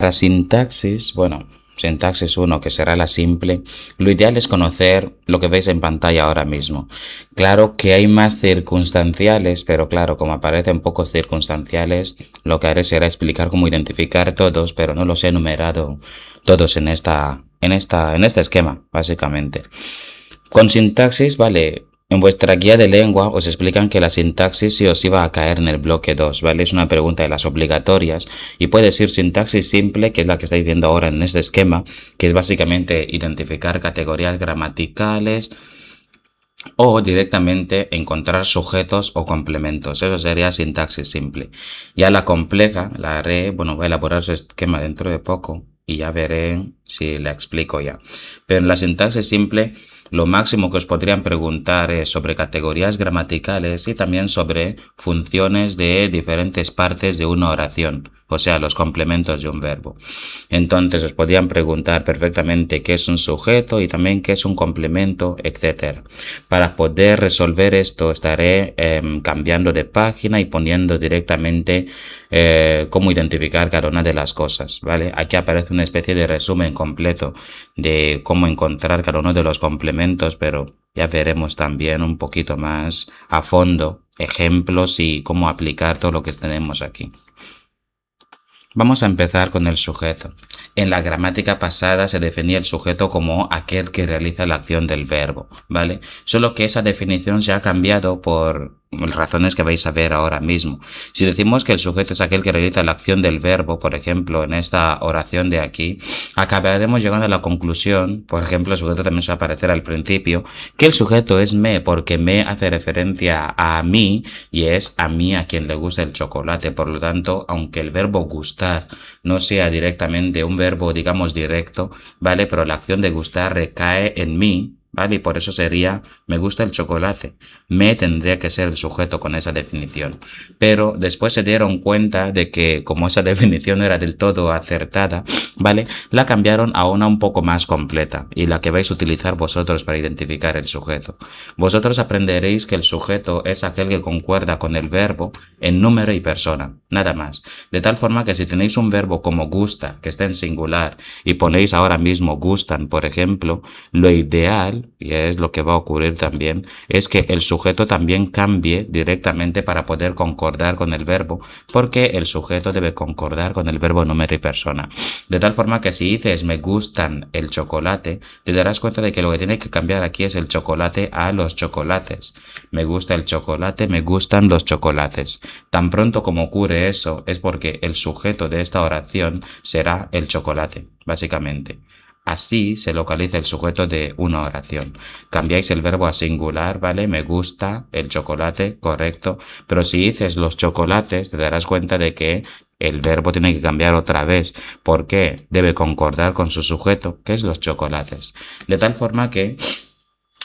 La sintaxis, bueno, sintaxis uno que será la simple, lo ideal es conocer lo que veis en pantalla ahora mismo. Claro que hay más circunstanciales, pero claro, como aparecen pocos circunstanciales, lo que haré será explicar cómo identificar todos, pero no los he enumerado todos en este esquema, básicamente. Con sintaxis, vale, en vuestra guía de lengua os explican que la sintaxis sí os iba a caer en el bloque 2, ¿vale? Es una pregunta de las obligatorias y puede ser sintaxis simple, que es la que estáis viendo ahora en este esquema, que es básicamente identificar categorías gramaticales o directamente encontrar sujetos o complementos. Eso sería sintaxis simple. Ya la compleja, la haré, bueno, voy a elaborar su esquema dentro de poco y ya veré si la explico ya. Pero en la sintaxis simple, lo máximo que os podrían preguntar es sobre categorías gramaticales y también sobre funciones de diferentes partes de una oración, o sea, los complementos de un verbo. Entonces os podrían preguntar perfectamente qué es un sujeto y también qué es un complemento, etc. Para poder resolver esto estaré cambiando de página y poniendo directamente cómo identificar cada una de las cosas, ¿vale? Aquí aparece una especie de resumen completo de cómo encontrar cada uno de los complementos, pero ya veremos también un poquito más a fondo ejemplos y cómo aplicar todo lo que tenemos aquí. Vamos a empezar con el sujeto. En la gramática pasada se definía el sujeto como aquel que realiza la acción del verbo, ¿vale? Solo que esa definición se ha cambiado por razones que vais a ver ahora mismo. Si decimos que el sujeto es aquel que realiza la acción del verbo, por ejemplo, en esta oración de aquí, acabaremos llegando a la conclusión, por ejemplo, el sujeto también se va a aparecer al principio, que el sujeto es me, porque me hace referencia a mí y es a mí a quien le gusta el chocolate. Por lo tanto, aunque el verbo gustar no sea directamente un verbo, digamos, directo, ¿vale? Pero la acción de gustar recae en mí, ¿vale? Y por eso sería, me gusta el chocolate. Me tendría que ser el sujeto con esa definición. Pero después se dieron cuenta de que como esa definición no era del todo acertada, ¿vale? La cambiaron a una un poco más completa y la que vais a utilizar vosotros para identificar el sujeto. Vosotros aprenderéis que el sujeto es aquel que concuerda con el verbo en número y persona, nada más. De tal forma que si tenéis un verbo como gusta, que está en singular, y ponéis ahora mismo gustan, por ejemplo, lo ideal, y es lo que va a ocurrir también, es que el sujeto también cambie directamente para poder concordar con el verbo, porque el sujeto debe concordar con el verbo número y persona. De tal forma que si dices me gustan el chocolate, te darás cuenta de que lo que tiene que cambiar aquí es el chocolate a los chocolates. Me gusta el chocolate, me gustan los chocolates. Tan pronto como ocurre eso es porque el sujeto de esta oración será el chocolate, básicamente. Así se localiza el sujeto de una oración. Cambiáis el verbo a singular, ¿vale? Me gusta el chocolate, correcto. Pero si dices los chocolates, te darás cuenta de que el verbo tiene que cambiar otra vez, porque debe concordar con su sujeto, que es los chocolates. De tal forma que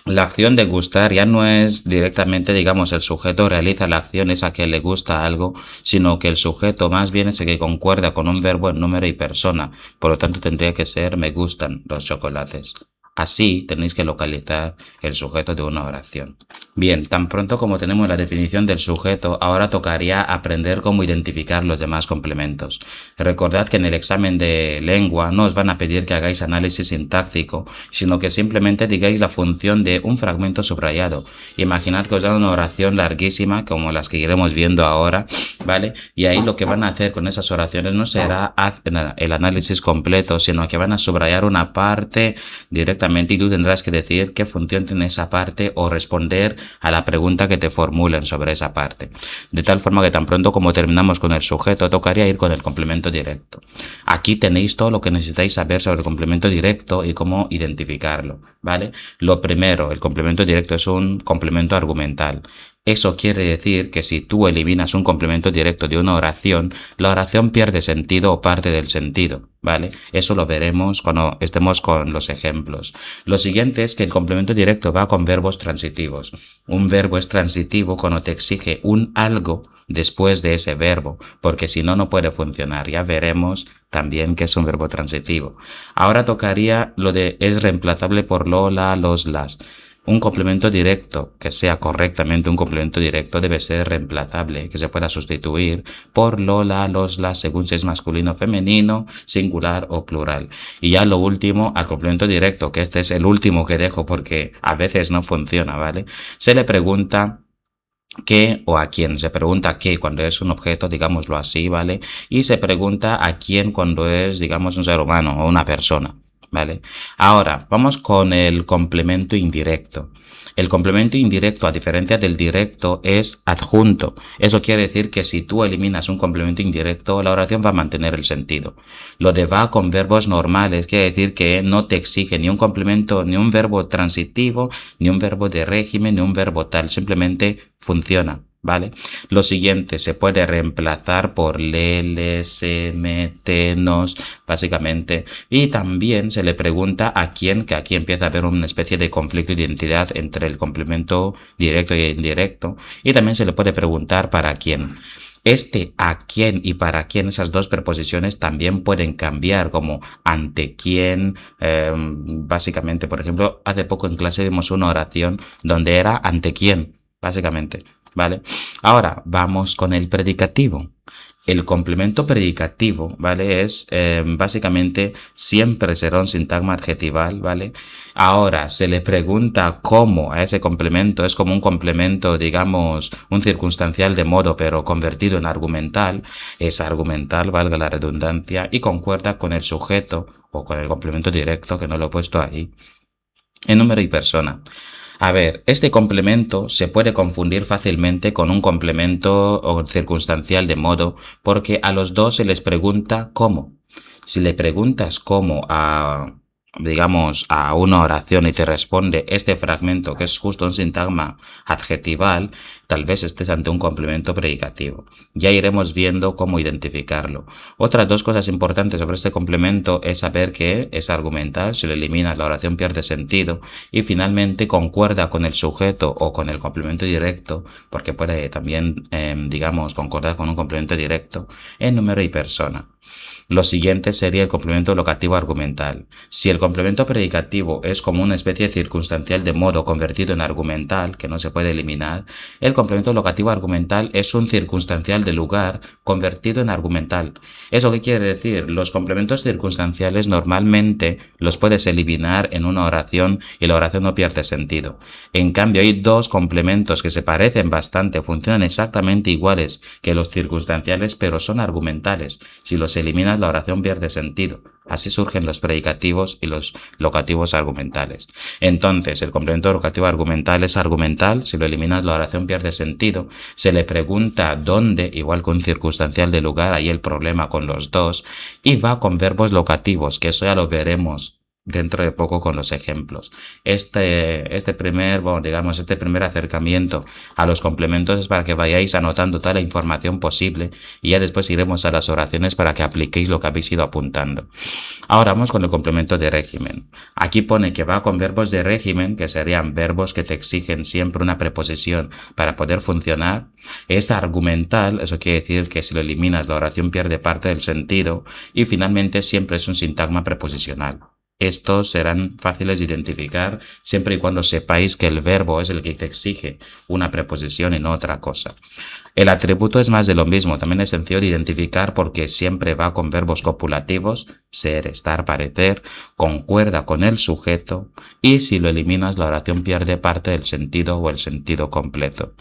la acción de gustar ya no es directamente, digamos, el sujeto realiza la acción esa que le gusta algo, sino que el sujeto más bien es el que concuerda con un verbo en número y persona. Por lo tanto, tendría que ser me gustan los chocolates. Así tenéis que localizar el sujeto de una oración. Bien, tan pronto como tenemos la definición del sujeto, ahora tocaría aprender cómo identificar los demás complementos. Recordad que en el examen de lengua no os van a pedir que hagáis análisis sintáctico, sino que simplemente digáis la función de un fragmento subrayado. Imaginad que os dan una oración larguísima, como las que iremos viendo ahora, ¿vale? Y ahí lo que van a hacer con esas oraciones no será el análisis completo, sino que van a subrayar una parte directamente y tú tendrás que decir qué función tiene esa parte o responder a la pregunta que te formulen sobre esa parte. De tal forma que tan pronto como terminamos con el sujeto, tocaría ir con el complemento directo. Aquí tenéis todo lo que necesitáis saber sobre el complemento directo y cómo identificarlo, ¿vale? Lo primero, el complemento directo es un complemento argumental. Eso quiere decir que si tú eliminas un complemento directo de una oración, la oración pierde sentido o parte del sentido, ¿vale? Eso lo veremos cuando estemos con los ejemplos. Lo siguiente es que el complemento directo va con verbos transitivos. Un verbo es transitivo cuando te exige un algo después de ese verbo, porque si no, no puede funcionar. Ya veremos también que es un verbo transitivo. Ahora tocaría lo de es reemplazable por lo, la, los, las. Un complemento directo, que sea correctamente un complemento directo, debe ser reemplazable, que se pueda sustituir por lo, la, los, las, según si es masculino o femenino, singular o plural. Y ya lo último, al complemento directo, que este es el último que dejo porque a veces no funciona, ¿vale? Se le pregunta qué o a quién. Se pregunta qué cuando es un objeto, digámoslo así, ¿vale? Y se pregunta a quién cuando es, digamos, un ser humano o una persona, ¿vale? Ahora, vamos con el complemento indirecto. El complemento indirecto, a diferencia del directo, es adjunto. Eso quiere decir que si tú eliminas un complemento indirecto, la oración va a mantener el sentido. Lo de va con verbos normales quiere decir que no te exige ni un complemento, ni un verbo transitivo, ni un verbo de régimen, ni un verbo tal. Simplemente funciona, ¿vale? Lo siguiente se puede reemplazar por le, les, se, me, te, nos, básicamente. Y también se le pregunta a quién, que aquí empieza a haber una especie de conflicto de identidad entre el complemento directo y indirecto. Y también se le puede preguntar para quién. Este a quién y para quién, esas dos preposiciones también pueden cambiar, como ante quién, básicamente, por ejemplo, hace poco en clase vimos una oración donde era ante quién, básicamente, ¿vale? Ahora vamos con el predicativo. El complemento predicativo, ¿vale? Es básicamente siempre será un sintagma adjetival, ¿vale? Ahora se le pregunta cómo a ese complemento, es como un complemento, digamos, un circunstancial de modo, pero convertido en argumental. Es argumental, valga la redundancia, y concuerda con el sujeto o con el complemento directo, que no lo he puesto ahí, en número y persona. A ver, este complemento se puede confundir fácilmente con un complemento o circunstancial de modo, porque a los dos se les pregunta cómo. Si le preguntas cómo a, digamos, a una oración y te responde este fragmento, que es justo un sintagma adjetival, tal vez estés ante un complemento predicativo. Ya iremos viendo cómo identificarlo. Otras dos cosas importantes sobre este complemento es saber que es argumental, si lo eliminas la oración pierde sentido, y finalmente concuerda con el sujeto o con el complemento directo, porque puede también, digamos, concordar con un complemento directo en número y persona. Lo siguiente sería el complemento locativo argumental. Si el complemento predicativo es como una especie circunstancial de modo convertido en argumental, que no se puede eliminar, el complemento locativo argumental es un circunstancial de lugar convertido en argumental. ¿Eso qué quiere decir? Los complementos circunstanciales normalmente los puedes eliminar en una oración y la oración no pierde sentido. En cambio, hay dos complementos que se parecen bastante, funcionan exactamente iguales que los circunstanciales, pero son argumentales. Si los eliminas, la oración pierde sentido. Así surgen los predicativos y los locativos argumentales. Entonces, el complemento locativo argumental es argumental. Si lo eliminas, la oración pierde sentido. Se le pregunta dónde, igual que un circunstancial de lugar, ahí el problema con los dos. Y va con verbos locativos, que eso ya lo veremos dentro de poco con los ejemplos. Este primer acercamiento a los complementos es para que vayáis anotando toda la información posible y ya después iremos a las oraciones para que apliquéis lo que habéis ido apuntando. Ahora vamos con el complemento de régimen. Aquí pone que va con verbos de régimen, que serían verbos que te exigen siempre una preposición para poder funcionar. Es argumental, eso quiere decir que si lo eliminas la oración pierde parte del sentido. Y finalmente siempre es un sintagma preposicional. Estos serán fáciles de identificar siempre y cuando sepáis que el verbo es el que te exige una preposición y no otra cosa. El atributo es más de lo mismo, también es sencillo de identificar porque siempre va con verbos copulativos, ser, estar, parecer, concuerda con el sujeto y si lo eliminas la oración pierde parte del sentido o el sentido completo.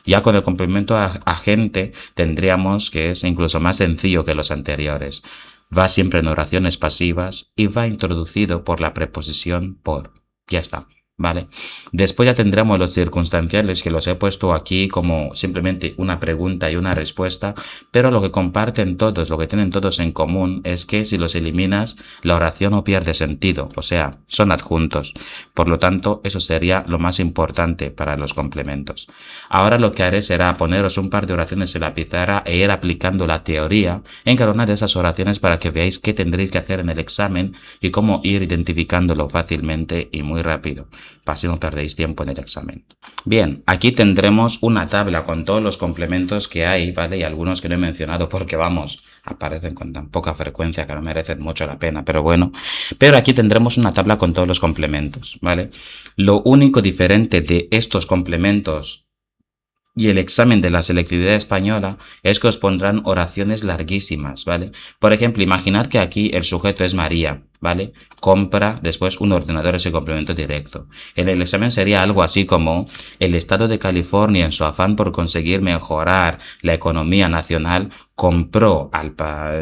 Ya con el complemento agente tendríamos que es incluso más sencillo que los anteriores. Va siempre en oraciones pasivas y va introducido por la preposición por. Ya está, ¿vale? Después ya tendremos los circunstanciales que los he puesto aquí como simplemente una pregunta y una respuesta, pero lo que comparten todos, lo que tienen todos en común es que si los eliminas, la oración no pierde sentido, o sea, son adjuntos. Por lo tanto, eso sería lo más importante para los complementos. Ahora lo que haré será poneros un par de oraciones en la pizarra e ir aplicando la teoría en cada una de esas oraciones para que veáis qué tendréis que hacer en el examen y cómo ir identificándolo fácilmente y muy rápido. Para así no perdéis tiempo en el examen. Bien, aquí tendremos una tabla con todos los complementos que hay, ¿vale? Y algunos que no he mencionado porque vamos, aparecen con tan poca frecuencia que no merecen mucho la pena, pero bueno. Pero aquí tendremos una tabla con todos los complementos, ¿vale? Lo único diferente de estos complementos y el examen de la selectividad española es que os pondrán oraciones larguísimas, ¿vale? Por ejemplo, imaginad que aquí el sujeto es María, ¿vale? Compra después un ordenador, ese complemento directo. En el examen sería algo así como: el estado de California, en su afán por conseguir mejorar la economía nacional, compró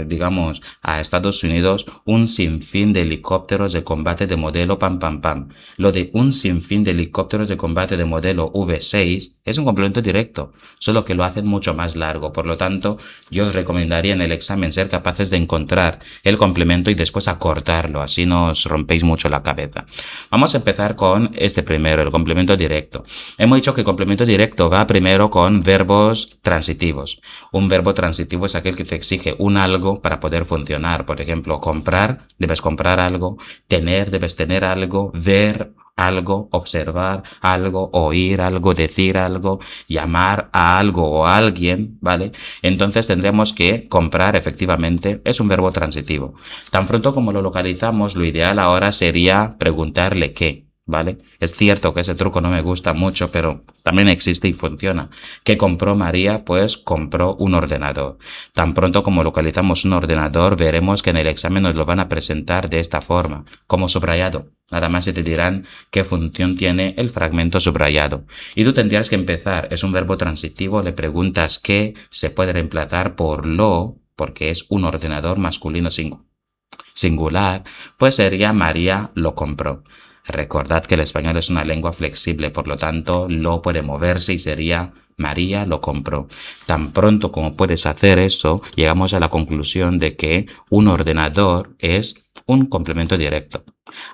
digamos, a Estados Unidos un sinfín de helicópteros de combate de modelo pam pam pam. Lo de un sinfín de helicópteros de combate de modelo V6 es un complemento directo, solo que lo hacen mucho más largo. Por lo tanto, yo os recomendaría en el examen ser capaces de encontrar el complemento y después acortarlo, así no os rompéis mucho la cabeza. Vamos a empezar con este primero, el complemento directo. Hemos dicho que el complemento directo va primero con verbos transitivos. Un verbo transitivo es aquel que te exige un algo para poder funcionar. Por ejemplo, comprar, debes comprar algo; tener, debes tener algo; ver algo, observar algo, oír algo, decir algo, llamar a algo o a alguien, ¿vale? Entonces tendremos que comprar, efectivamente, es un verbo transitivo. Tan pronto como lo localizamos, lo ideal ahora sería preguntarle qué, ¿vale? Es cierto que ese truco no me gusta mucho, pero también existe y funciona. ¿Qué compró María? Pues compró un ordenador. Tan pronto como localizamos un ordenador, veremos que en el examen nos lo van a presentar de esta forma, como subrayado. Nada más se te dirán qué función tiene el fragmento subrayado. Y tú tendrías que empezar, es un verbo transitivo, le preguntas qué, se puede reemplazar por lo, porque es un ordenador masculino singular, pues sería María lo compró. Recordad que el español es una lengua flexible, por lo tanto, lo puede moverse y sería María lo compró. Tan pronto como puedes hacer eso, llegamos a la conclusión de que un ordenador es un complemento directo.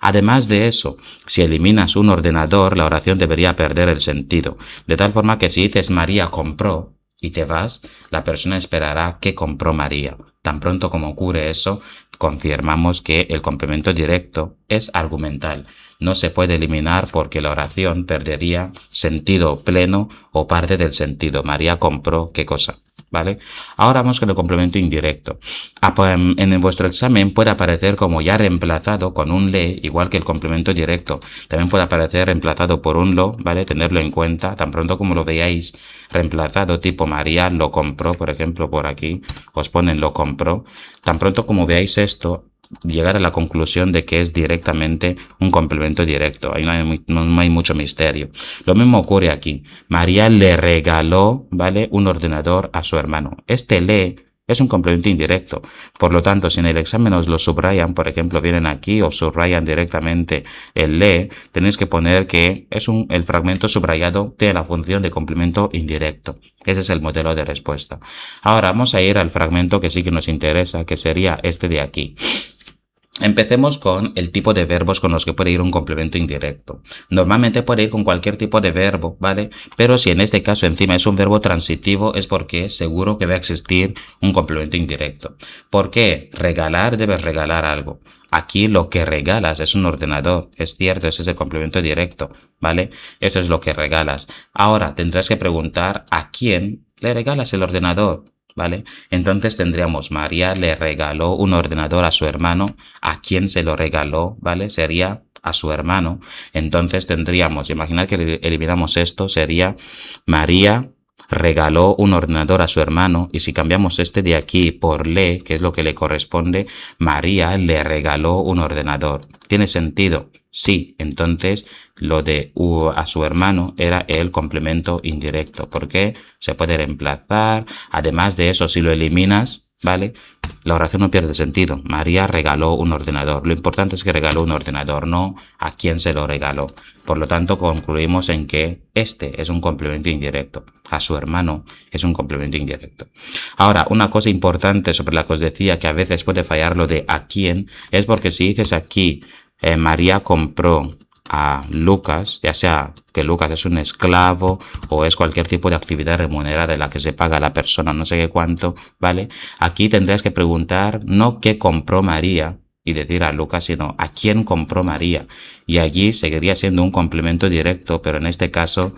Además de eso, si eliminas un ordenador, la oración debería perder el sentido, de tal forma que si dices María compró y te vas, la persona esperará que compró María. Tan pronto como ocurre eso, confirmamos que el complemento directo es argumental. No se puede eliminar porque la oración perdería sentido pleno o parte del sentido. María compró ¿qué cosa? ¿Vale? Ahora vamos con el complemento indirecto. En vuestro examen puede aparecer como ya reemplazado con un le, igual que el complemento directo. También puede aparecer reemplazado por un lo, ¿vale? Tenerlo en cuenta. Tan pronto como lo veáis reemplazado, tipo María lo compró, por ejemplo, por aquí, os ponen lo compró. Tan pronto como veáis esto, llegar a la conclusión de que es directamente un complemento directo. Ahí no hay mucho misterio. Lo mismo ocurre aquí. María le regaló, ¿vale?, un ordenador a su hermano. Este le es un complemento indirecto. Por lo tanto, si en el examen os lo subrayan, por ejemplo, vienen aquí o subrayan directamente el le, tenéis que poner que es el fragmento subrayado de la función de complemento indirecto. Ese es el modelo de respuesta. Ahora vamos a ir al fragmento que sí que nos interesa, que sería este de aquí. Empecemos con el tipo de verbos con los que puede ir un complemento indirecto. Normalmente puede ir con cualquier tipo de verbo, ¿vale? Pero si en este caso encima es un verbo transitivo, es porque seguro que va a existir un complemento indirecto. ¿Por qué? Regalar, debes regalar algo. Aquí lo que regalas es un ordenador. Es cierto, ese es el complemento directo, ¿vale? Eso es lo que regalas. Ahora tendrás que preguntar a quién le regalas el ordenador, ¿vale? Entonces tendríamos María le regaló un ordenador a su hermano. ¿A quién se lo regaló? ¿Vale? Sería a su hermano. Entonces tendríamos, imaginad que eliminamos esto, sería María regaló un ordenador a su hermano, y si cambiamos este de aquí por le, que es lo que le corresponde, María le regaló un ordenador. ¿Tiene sentido? Sí, entonces lo de a su hermano era el complemento indirecto, porque se puede reemplazar. Además de eso, si lo eliminas, ¿vale?, la oración no pierde sentido. María regaló un ordenador. Lo importante es que regaló un ordenador, no a quién se lo regaló. Por lo tanto, concluimos en que este es un complemento indirecto. A su hermano es un complemento indirecto. Ahora, una cosa importante sobre la que os decía que a veces puede fallar lo de a quién, es porque si dices aquí María compró a Lucas, ya sea que Lucas es un esclavo o es cualquier tipo de actividad remunerada en la que se paga a la persona no sé qué cuánto, ¿vale? Aquí tendrías que preguntar no qué compró María y decir a Lucas, sino a quién compró María. Y allí seguiría siendo un complemento directo, pero en este caso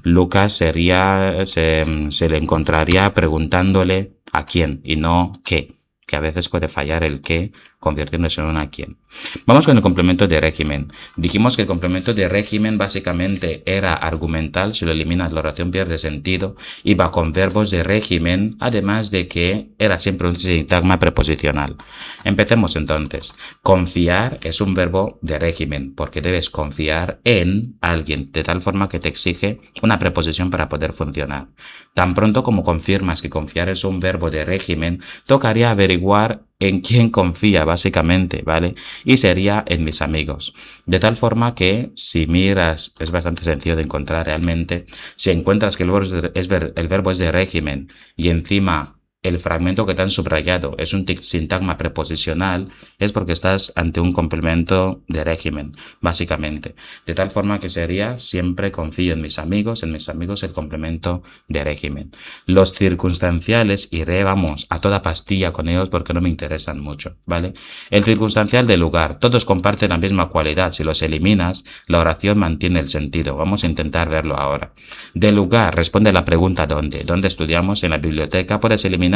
Lucas se le encontraría preguntándole a quién y no qué. que a veces puede fallar el qué convirtiéndose en una quién. Vamos con el complemento de régimen. Dijimos que el complemento de régimen básicamente era argumental, si lo eliminas la oración pierde sentido, iba con verbos de régimen, además de que era siempre un sintagma preposicional. Empecemos entonces. Confiar es un verbo de régimen, porque debes confiar en alguien, de tal forma que te exige una preposición para poder funcionar. Tan pronto como confirmas que confiar es un verbo de régimen, tocaría averiguar en quién confía básicamente, ¿vale? Y sería en mis amigos. De tal forma que si miras, es bastante sencillo de encontrar realmente, si encuentras que el verbo es de régimen y encima el fragmento que te han subrayado es un sintagma preposicional, es porque estás ante un complemento de régimen, básicamente. De tal forma que sería siempre confío en mis amigos el complemento de régimen. Los circunstanciales iré, vamos, a toda pastilla con ellos porque no me interesan mucho, ¿vale? El circunstancial de lugar, todos comparten la misma cualidad, si los eliminas, la oración mantiene el sentido. Vamos a intentar verlo ahora. De lugar, responde a la pregunta ¿dónde? ¿Dónde estudiamos? En la biblioteca. Puedes eliminarlo,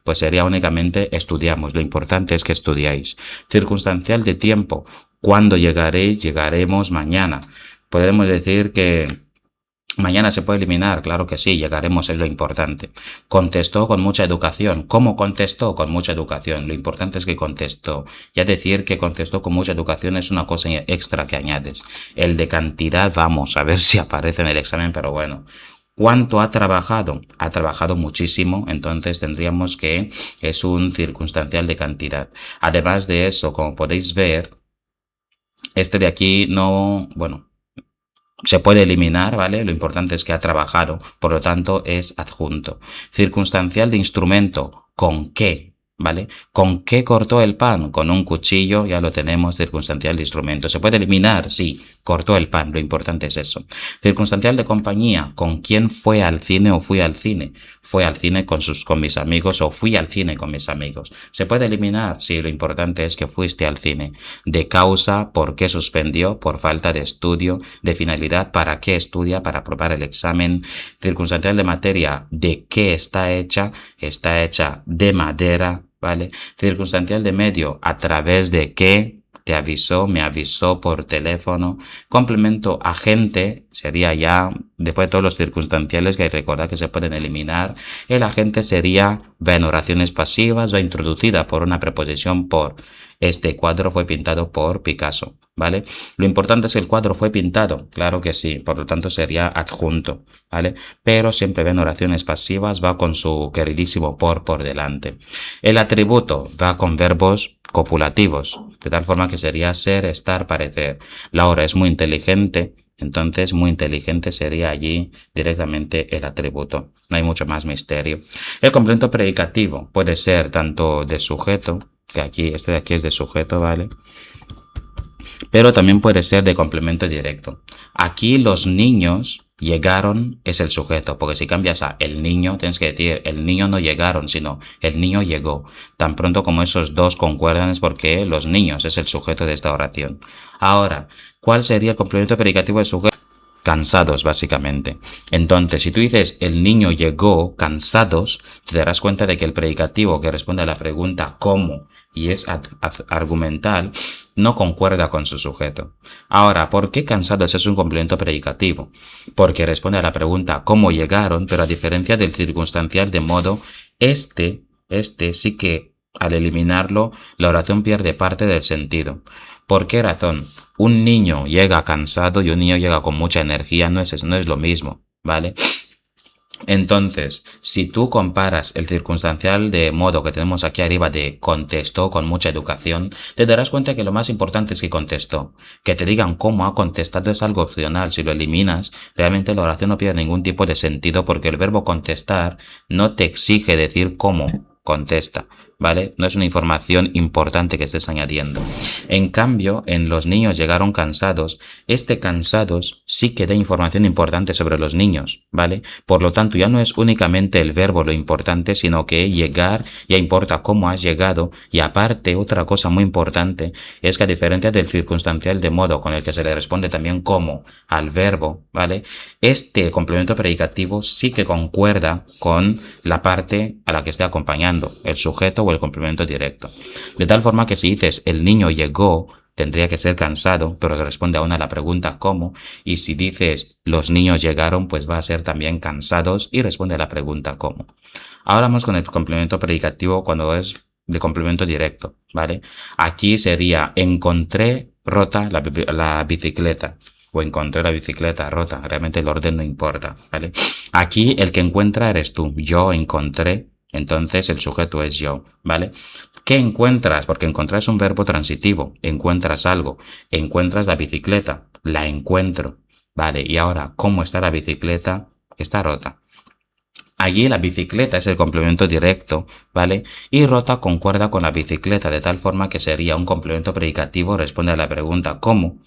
pues sería únicamente estudiamos. Lo importante es que estudiáis. Circunstancial de tiempo, ¿cuándo llegaréis? Llegaremos mañana. Podemos decir que mañana se puede eliminar, claro que sí, llegaremos, es lo importante. Contestó con mucha educación. ¿Cómo contestó? Con mucha educación. Lo importante es que contestó. Ya decir que contestó con mucha educación es una cosa extra que añades. El de cantidad, vamos a ver si aparece en el examen, pero bueno. ¿Cuánto ha trabajado? Ha trabajado muchísimo, entonces tendríamos que es un circunstancial de cantidad. Además de eso, como podéis ver, este de aquí no, bueno, se puede eliminar, ¿vale? Lo importante es que ha trabajado, por lo tanto es adjunto. Circunstancial de instrumento, ¿con qué? ¿Vale? ¿Con qué cortó el pan? Con un cuchillo, ya lo tenemos, circunstancial de instrumento. ¿Se puede eliminar? Sí, cortó el pan, lo importante es eso. Circunstancial de compañía, ¿con quién fue al cine o fui al cine? Fue al cine con mis amigos o fui al cine con mis amigos. ¿Se puede eliminar? Sí, lo importante es que fuiste al cine. De causa, ¿por qué suspendió? Por falta de estudio. De finalidad, ¿para qué estudia? Para aprobar el examen. Circunstancial de materia, ¿de qué está hecha? Está hecha de madera, ¿vale? Circunstancial de medio, ¿a través de qué? Te avisó, me avisó por teléfono. Complemento agente sería ya, después de todos los circunstanciales que hay que recordar que se pueden eliminar, el agente sería, va en oraciones pasivas o introducida por una preposición por. Este cuadro fue pintado por Picasso, ¿vale? Lo importante es que el cuadro fue pintado, claro que sí, por lo tanto sería adjunto, ¿vale? Pero siempre ven oraciones pasivas, va con su queridísimo por delante. El atributo va con verbos copulativos, de tal forma que sería ser, estar, parecer. La hora es muy inteligente, entonces muy inteligente sería allí directamente el atributo. No hay mucho más misterio. El complemento predicativo puede ser tanto de sujeto, que aquí, este de aquí es de sujeto, ¿vale? Pero también puede ser de complemento directo. Aquí los niños llegaron es el sujeto, porque si cambias a el niño, tienes que decir el niño no llegaron, sino el niño llegó. Tan pronto como esos dos concuerdan es porque los niños es el sujeto de esta oración. Ahora, ¿cuál sería el complemento predicativo del sujeto? Cansados, básicamente. Entonces, si tú dices el niño llegó cansados, te darás cuenta de que el predicativo que responde a la pregunta ¿cómo? Y es argumental, no concuerda con su sujeto. Ahora, ¿por qué cansados es un complemento predicativo? Porque responde a la pregunta ¿cómo llegaron? Pero a diferencia del circunstancial de modo, este sí que al eliminarlo, la oración pierde parte del sentido. ¿Por qué razón? Un niño llega cansado y un niño llega con mucha energía, no es lo mismo, ¿vale? Entonces, si tú comparas el circunstancial de modo que tenemos aquí arriba de contestó con mucha educación, te darás cuenta que lo más importante es que contestó. Que te digan cómo ha contestado es algo opcional. Si lo eliminas, realmente la oración no pierde ningún tipo de sentido porque el verbo contestar no te exige decir cómo contesta, ¿vale? No es una información importante que estés añadiendo. En cambio, en los niños llegaron cansados, este cansados sí que da información importante sobre los niños, ¿vale? Por lo tanto, ya no es únicamente el verbo lo importante, sino que llegar ya importa cómo has llegado y aparte, otra cosa muy importante es que a diferencia del circunstancial de modo con el que se le responde también cómo al verbo, ¿vale? Este complemento predicativo sí que concuerda con la parte a la que esté acompañando, el sujeto o el complemento directo. De tal forma que si dices el niño llegó, tendría que ser cansado, pero responde aún a la pregunta ¿cómo? Y si dices los niños llegaron, pues va a ser también cansados y responde a la pregunta ¿cómo? Ahora vamos con el complemento predicativo cuando es de complemento directo, ¿vale? Aquí sería encontré rota la bicicleta o encontré la bicicleta rota. Realmente el orden no importa, ¿vale? Aquí el que encuentra eres tú. Yo encontré, entonces el sujeto es yo, ¿vale? ¿Qué encuentras? Porque encontrar es un verbo transitivo. Encuentras algo. Encuentras la bicicleta. La encuentro. Vale, y ahora, ¿cómo está la bicicleta? Está rota. Allí la bicicleta es el complemento directo, ¿vale? Y rota concuerda con la bicicleta, de tal forma que sería un complemento predicativo, responde a la pregunta ¿cómo?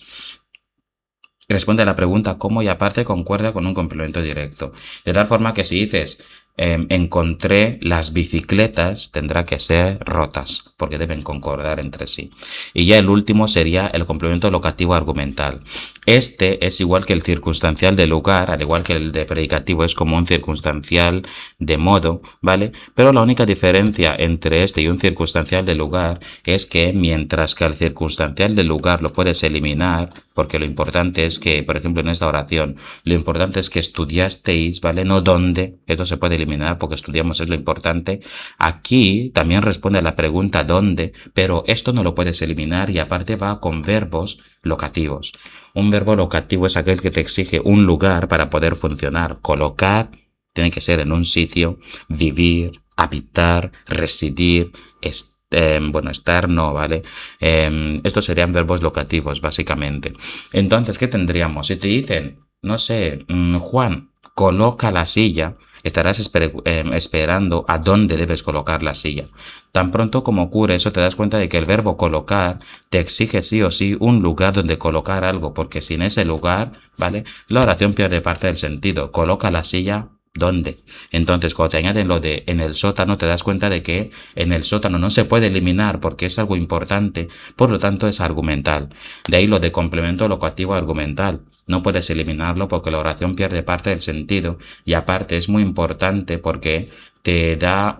Responde a la pregunta cómo y aparte concuerda con un complemento directo. De tal forma que si dices encontré las bicicletas, tendrá que ser rotas, porque deben concordar entre sí. Y ya el último sería el complemento locativo argumental. Este es igual que el circunstancial de lugar, al igual que el de predicativo es como un circunstancial de modo, ¿vale? Pero la única diferencia entre este y un circunstancial de lugar es que mientras que al circunstancial de lugar lo puedes eliminar, porque lo importante es que, por ejemplo, en esta oración, lo importante es que estudiasteis, ¿vale? No dónde, esto se puede eliminar porque estudiamos es lo importante. Aquí también responde a la pregunta dónde, pero esto no lo puedes eliminar y aparte va con verbos locativos. Un verbo locativo es aquel que te exige un lugar para poder funcionar. Colocar tiene que ser en un sitio, vivir, habitar, residir, estar no, ¿vale? Estos serían verbos locativos, básicamente. Entonces, ¿qué tendríamos? Si te dicen, no sé, Juan, coloca la silla, estarás esperando a dónde debes colocar la silla. Tan pronto como ocurre eso, te das cuenta de que el verbo colocar te exige sí o sí un lugar donde colocar algo, porque sin ese lugar, ¿vale? La oración pierde parte del sentido. Coloca la silla. ¿Dónde? Entonces, cuando te añaden lo de en el sótano, te das cuenta de que en el sótano no se puede eliminar porque es algo importante, por lo tanto es argumental. De ahí lo de complemento locativo argumental. No puedes eliminarlo porque la oración pierde parte del sentido y aparte es muy importante porque te da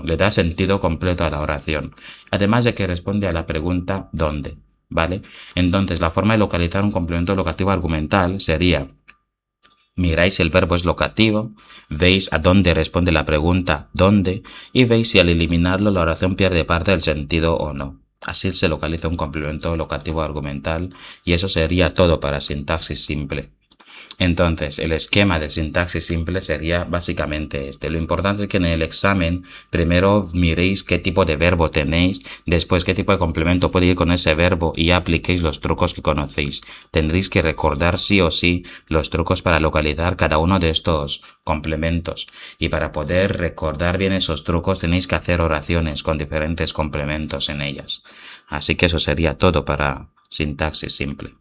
le da sentido completo a la oración. Además de que responde a la pregunta ¿dónde? ¿Vale? Entonces, la forma de localizar un complemento locativo argumental sería miráis si el verbo es locativo, veis a dónde responde la pregunta ¿dónde? Y veis si al eliminarlo la oración pierde parte del sentido o no. Así se localiza un complemento locativo argumental y eso sería todo para sintaxis simple. Entonces, el esquema de sintaxis simple sería básicamente este. Lo importante es que en el examen primero miréis qué tipo de verbo tenéis, después qué tipo de complemento puede ir con ese verbo y ya apliquéis los trucos que conocéis. Tendréis que recordar sí o sí los trucos para localizar cada uno de estos complementos. Y para poder recordar bien esos trucos tenéis que hacer oraciones con diferentes complementos en ellas. Así que eso sería todo para sintaxis simple.